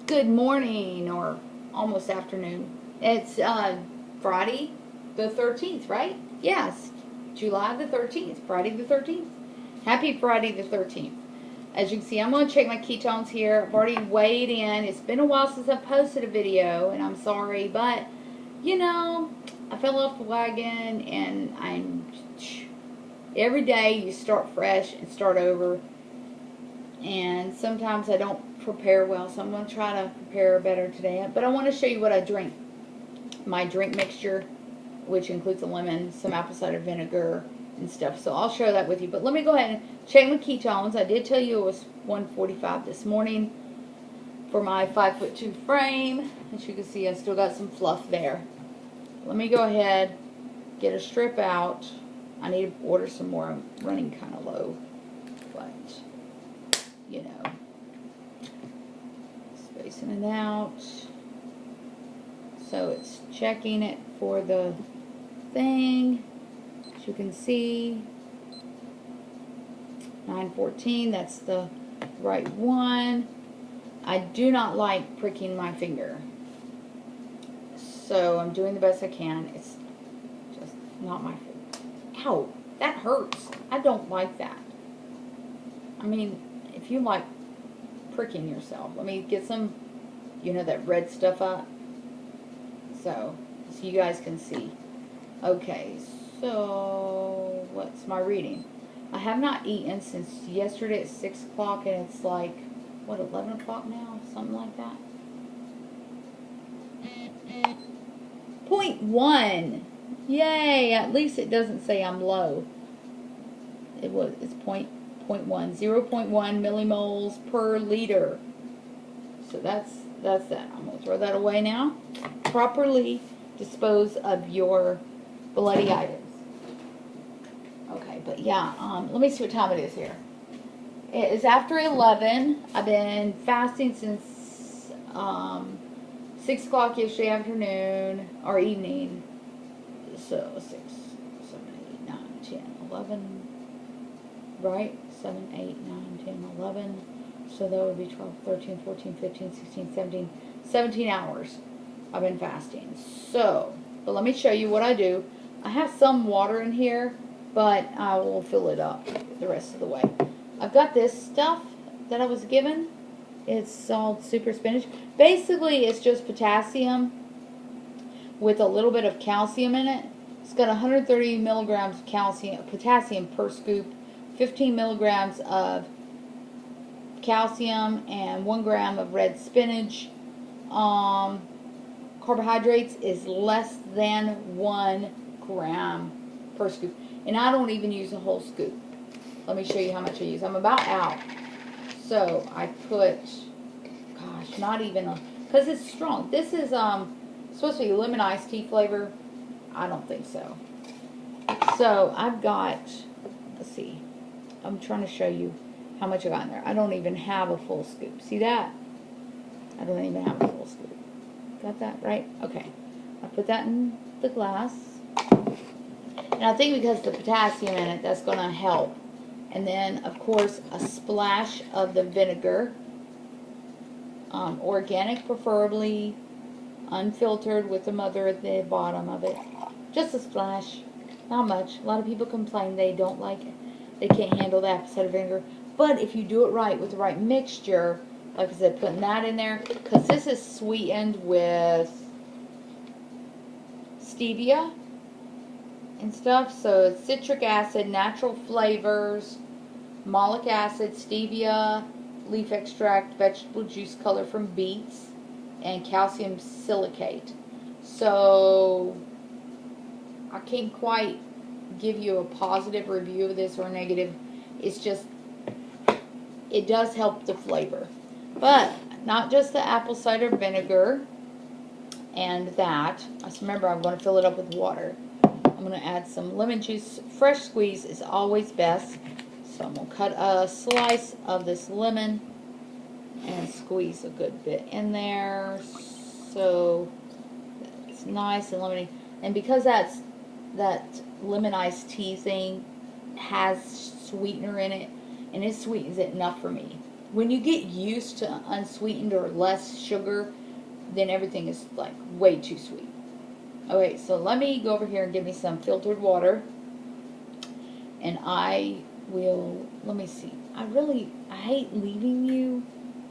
Good morning, or almost afternoon. It's Friday the 13th, right? Yes, July the 13th, Friday the 13th. Happy Friday the 13th. As you can see, I'm going to check my ketones here. I've already weighed in. It's been a while since I posted a video, and I'm sorry, but, you know, I fell off the wagon, and every day you start fresh and start over, and sometimes I don't prepare well, so I'm going to try to prepare better today. But I want to show you what I drink. My drink mixture, which includes a lemon, some apple cider vinegar, and stuff. So I'll share that with you. But let me go ahead and check my ketones. I did tell you it was 145 this morning for my 5'2" frame. As you can see, I still got some fluff there. Let me go ahead, get a strip out. I need to order some more. I'm running kind of low, but you know, spacing it out. So it's checking it for the thing. As you can see, 914, that's the right one. I do not like pricking my finger, so I'm doing the best I can. It's just not my favorite. Ow, that hurts. I don't like that. I mean, if you like pricking yourself, let me get some, you know, that red stuff up, so you guys can see. Okay, so what's my reading? I have not eaten since yesterday at 6 o'clock, and it's like, what, 11 o'clock now? Something like that. 0.1. Yay, at least it doesn't say I'm low. It's 0.1, 0.1 millimoles per liter. So that's that. I'm going to throw that away now. Properly dispose of your bloody items. Okay, but yeah, let me see what time it is here. It is after 11. I've been fasting since 6 o'clock yesterday afternoon, or evening. So 6, 7, 8, 9, 10, 11, right? 7, 8, 9, 10, 11. So that would be 12, 13, 14, 15, 16, 17, 17 hours I've been fasting. So, but let me show you what I do. I have some water in here, but I will fill it up the rest of the way. I've got this stuff that I was given. It's called Super Spinach. Basically, it's just potassium with a little bit of calcium in it. It's got 130 milligrams of potassium per scoop, 15 milligrams of calcium, and 1 gram of red spinach. Carbohydrates is less than 1 gram per scoop, and I don't even use a whole scoop. Let me show you how much I use. I'm about out, so I put, gosh, not even because it's strong. This is supposed to be lemon iced tea flavor. I don't think so. So I've got, let's see, I'm trying to show you how much I got in there. I don't even have a full scoop. See that? I don't even have a full scoop. Got that right? Okay. I put that in the glass. And I think because the potassium in it, that's going to help. And then, of course, a splash of the vinegar. Organic, preferably. Unfiltered with the mother at the bottom of it. Just a splash. Not much. A lot of people complain they don't like it. They can't handle the apple cider vinegar. But if you do it right with the right mixture, like I said, putting that in there, because this is sweetened with stevia and stuff, so it's citric acid, natural flavors, malic acid, stevia, leaf extract, vegetable juice color from beets, and calcium silicate. So I can't quite give you a positive review of this or a negative. It's just, it does help the flavor. But not just the apple cider vinegar and that. Just remember, I'm going to fill it up with water. I'm going to add some lemon juice. Fresh squeeze is always best. So I'm going to cut a slice of this lemon and squeeze a good bit in there. So it's nice and lemony. And because that lemon iced tea thing has sweetener in it, and it sweetens it enough for me. when you get used to unsweetened or less sugar, then everything is like way too sweet. Okay, so let me go over here and get me some filtered water. And I will, let me see. I hate leaving you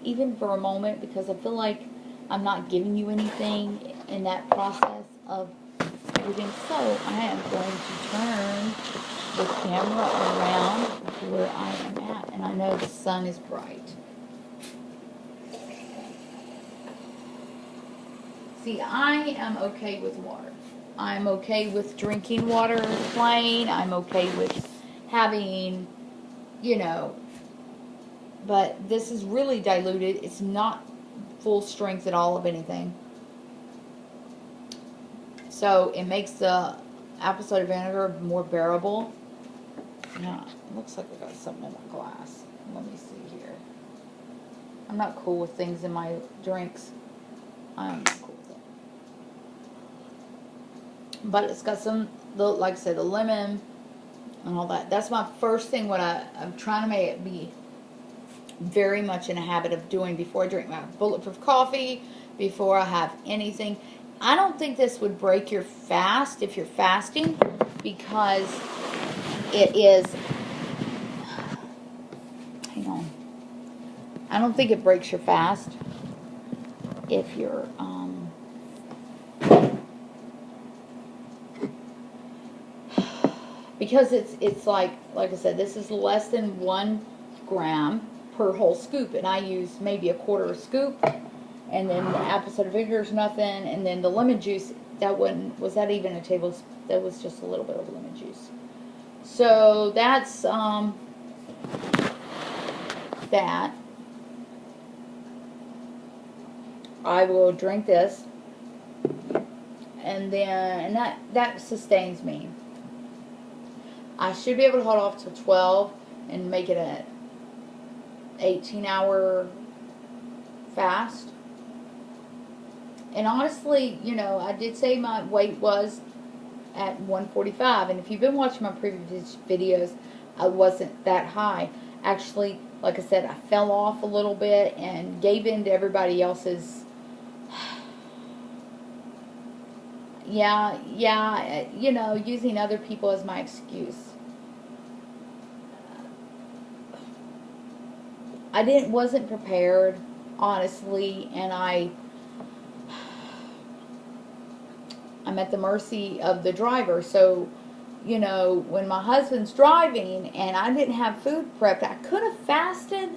even for a moment because I feel like I'm not giving you anything in that process of everything. So I am going to turn the camera around to where I am at. And I know the sun is bright. See, I am okay with water. I'm okay with drinking water plain. I'm okay with having, you know, but this is really diluted. It's not full strength at all of anything. So it makes the apple cider vinegar more bearable. Now, it looks like I got something in my glass. Let me see here. I'm not cool with things in my drinks. I'm not cool with it. But it's got some, like I said, the lemon and all that. That's my first thing. What I'm trying to make it be very much in a habit of doing before I drink my bulletproof coffee, before I have anything. I don't think this would break your fast if you're fasting, because it is, hang on, I don't think it breaks your fast if you're, because it's like I said, this is less than 1 gram per whole scoop, and I use maybe a quarter a scoop, and then the apple cider vinegar is nothing, and then the lemon juice, was that even a tablespoon? That was just a little bit of lemon juice. So that's that. I will drink this, and then that sustains me. I should be able to hold off till 12 and make it a 18-hour fast. And honestly, you know, I did say my weight was at 145, and if you've been watching my previous videos, I wasn't that high. Actually, like I said, I fell off a little bit and gave in to everybody else's, you know, using other people as my excuse. I wasn't prepared, honestly, and I'm at the mercy of the driver. So, you know, when my husband's driving and I didn't have food prepped, I could have fasted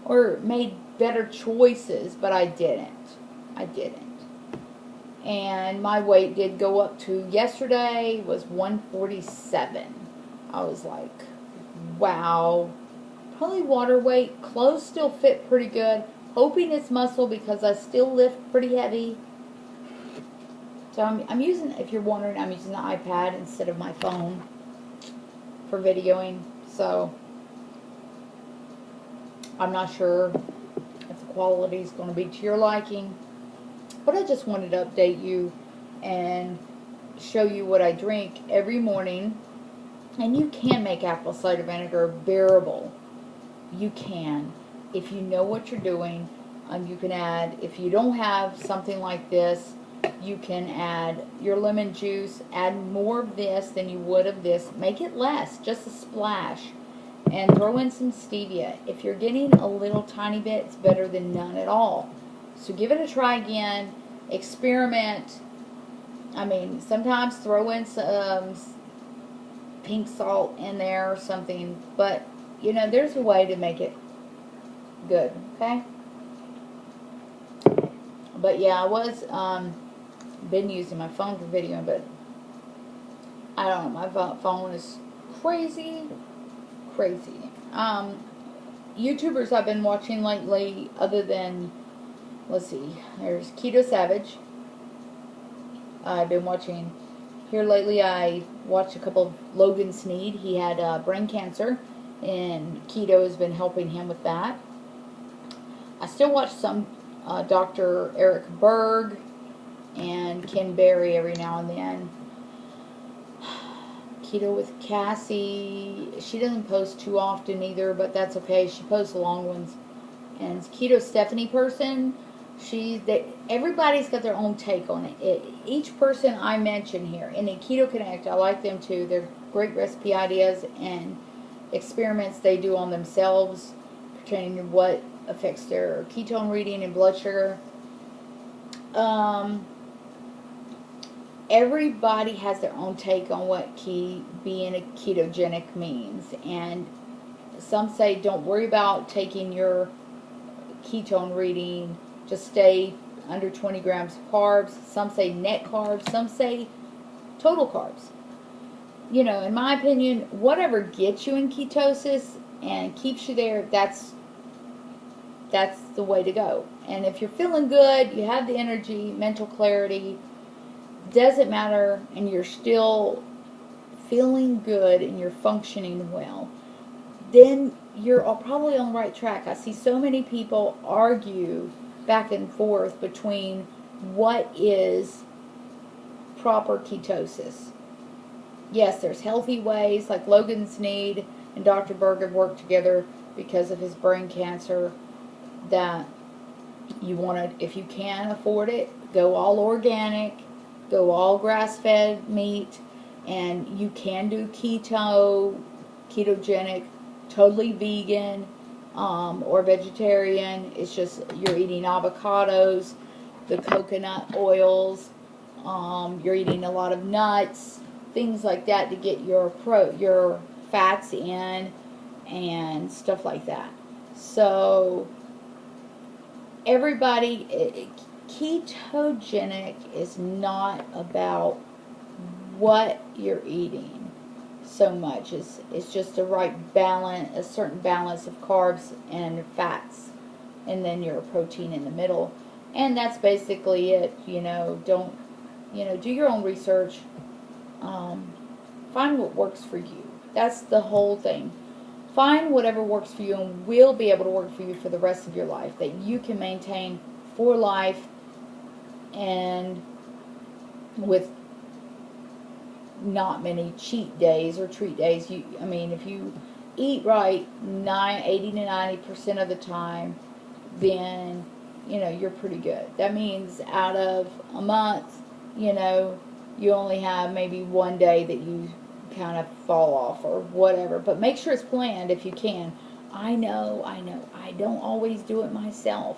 or made better choices, but I didn't. And my weight did go up to, yesterday was 147. I was like, wow. Probably water weight. Clothes still fit pretty good. Hoping it's muscle because I still lift pretty heavy. So I'm using, if you're wondering, I'm using the iPad instead of my phone for videoing. So I'm not sure if the quality is going to be to your liking. But I just wanted to update you and show you what I drink every morning. And you can make apple cider vinegar bearable. You can. If you know what you're doing, you can add, if you don't have something like this, you can add your lemon juice, add more of this than you would of this. Make it less, just a splash. And throw in some stevia. If you're getting a little tiny bit, it's better than none at all. So give it a try again. Experiment. I mean, sometimes throw in some pink salt in there or something. But, you know, there's a way to make it good, okay? But yeah, I was been using my phone for videoing, but I don't know, my phone is crazy. YouTubers I've been watching lately, other than, let's see, there's Keto Savage. I've been watching here lately. I watched a couple of Logan Sneed. He had brain cancer, and keto has been helping him with that. I still watch some Dr. Eric Berg and Ken Berry every now and then. Keto with Cassie. She doesn't post too often either, but that's okay. She posts long ones. and Keto Stephanie person, everybody's got their own take on it. Each person I mention here, and in Keto Connect, I like them too. They're great recipe ideas and experiments they do on themselves pertaining to what affects their ketone reading and blood sugar. Everybody has their own take on what being a ketogenic means, and some say don't worry about taking your ketone reading, just stay under 20 grams of carbs. Some say net carbs, some say total carbs. You know, in my opinion, whatever gets you in ketosis and keeps you there, that's the way to go. And if you're feeling good, you have the energy, mental clarity, doesn't matter, and you're still feeling good and you're functioning well, then you're probably on the right track. I see so many people argue back and forth between what is proper ketosis. Yes, there's healthy ways, like Logan Sneed and Dr. Berg have worked together because of his brain cancer, that you want to, if you can afford it, go all organic, go all grass-fed meat, and you can do ketogenic, totally vegan, or vegetarian. It's just you're eating avocados, the coconut oils, you're eating a lot of nuts, things like that to get your fats in and stuff like that. So everybody, ketogenic is not about what you're eating so much. It's just the right balance, a certain balance of carbs and fats, and then your protein in the middle. And that's basically it. You know, do your own research. Find what works for you. That's the whole thing. Find whatever works for you and will be able to work for you for the rest of your life, that you can maintain for life, and with not many cheat days or treat days. I mean, if you eat right 80 to 90% of the time, then, you're pretty good. That means out of a month, you only have maybe one day that you kind of fall off or whatever. But make sure it's planned if you can. I know. I don't always do it myself.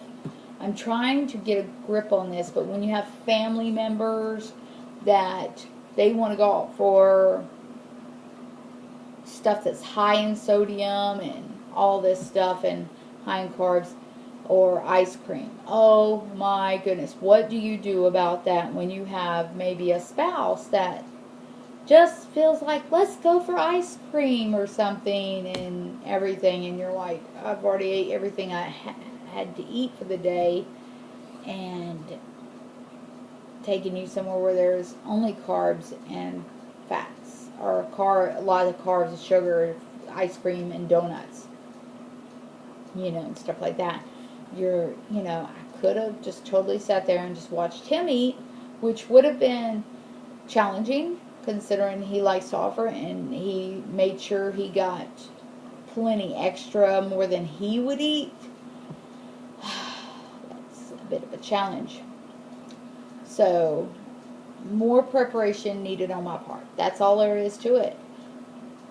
I'm trying to get a grip on this, but when you have family members that they want to go out for stuff that's high in sodium and all this stuff and high in carbs, or ice cream, oh my goodness, what do you do about that when you have maybe a spouse that just feels like, let's go for ice cream or something and everything, and you're like, I've already ate everything I had to eat for the day, and taking you somewhere where there's only carbs and fats, or a lot of the carbs, sugar, ice cream, and donuts, and stuff like that. I could have just totally sat there and just watched him eat, which would have been challenging considering he likes to offer, and he made sure he got plenty extra, more than he would eat. That's a bit of a challenge. So, more preparation needed on my part. That's all there is to it.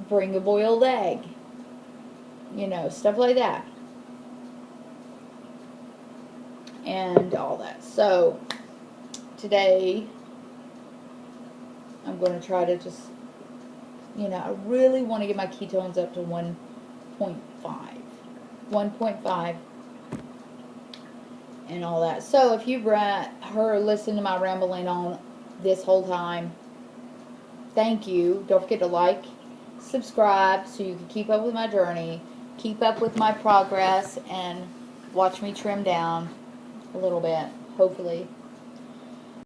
Bring a boiled egg. Stuff like that. And all that. So, today, I'm going to try to just, I really want to get my ketones up to 1.5. 1.5. And all that. So, if you've listened to my rambling on this whole time, thank you. Don't forget to like, subscribe, so you can keep up with my journey, keep up with my progress, and watch me trim down a little bit, hopefully.